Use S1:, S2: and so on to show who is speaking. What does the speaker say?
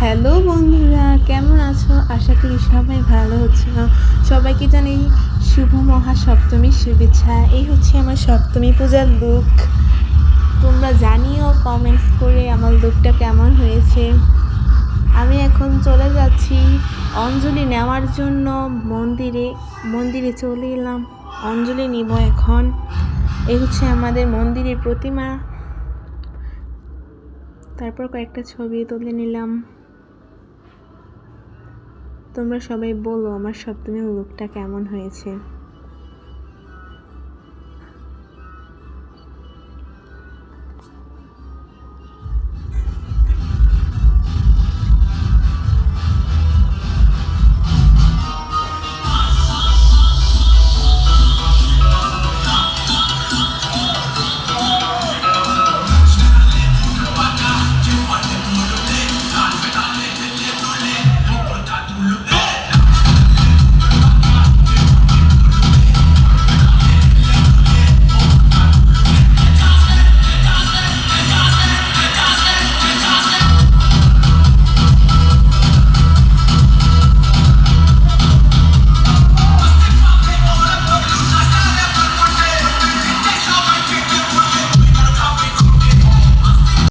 S1: Hello বন্ধুরা, কেমন আছো? আশা করি সবাই ভালো হচ্ছে। সবাইকে জানাই শুভ মহাসপ্তমীর শুভেচ্ছা। এই হচ্ছে আমার সপ্তমী পূজার লুক। তোমরা জানিও কমেন্টস করে আমার লুকটা কেমন হয়েছে। আমি এখন চলে যাচ্ছি অঞ্জলি নেওয়ার জন্য মন্দিরে চলে এলাম। অঞ্জলি নিব এখন। এই হচ্ছে আমাদের মন্দিরের প্রতিমা। তারপর কয়েকটা ছবি তুলে নিলাম। তোমরা সবাই বলো আমার সপ্তমীর লুকটা কেমন হয়েছে।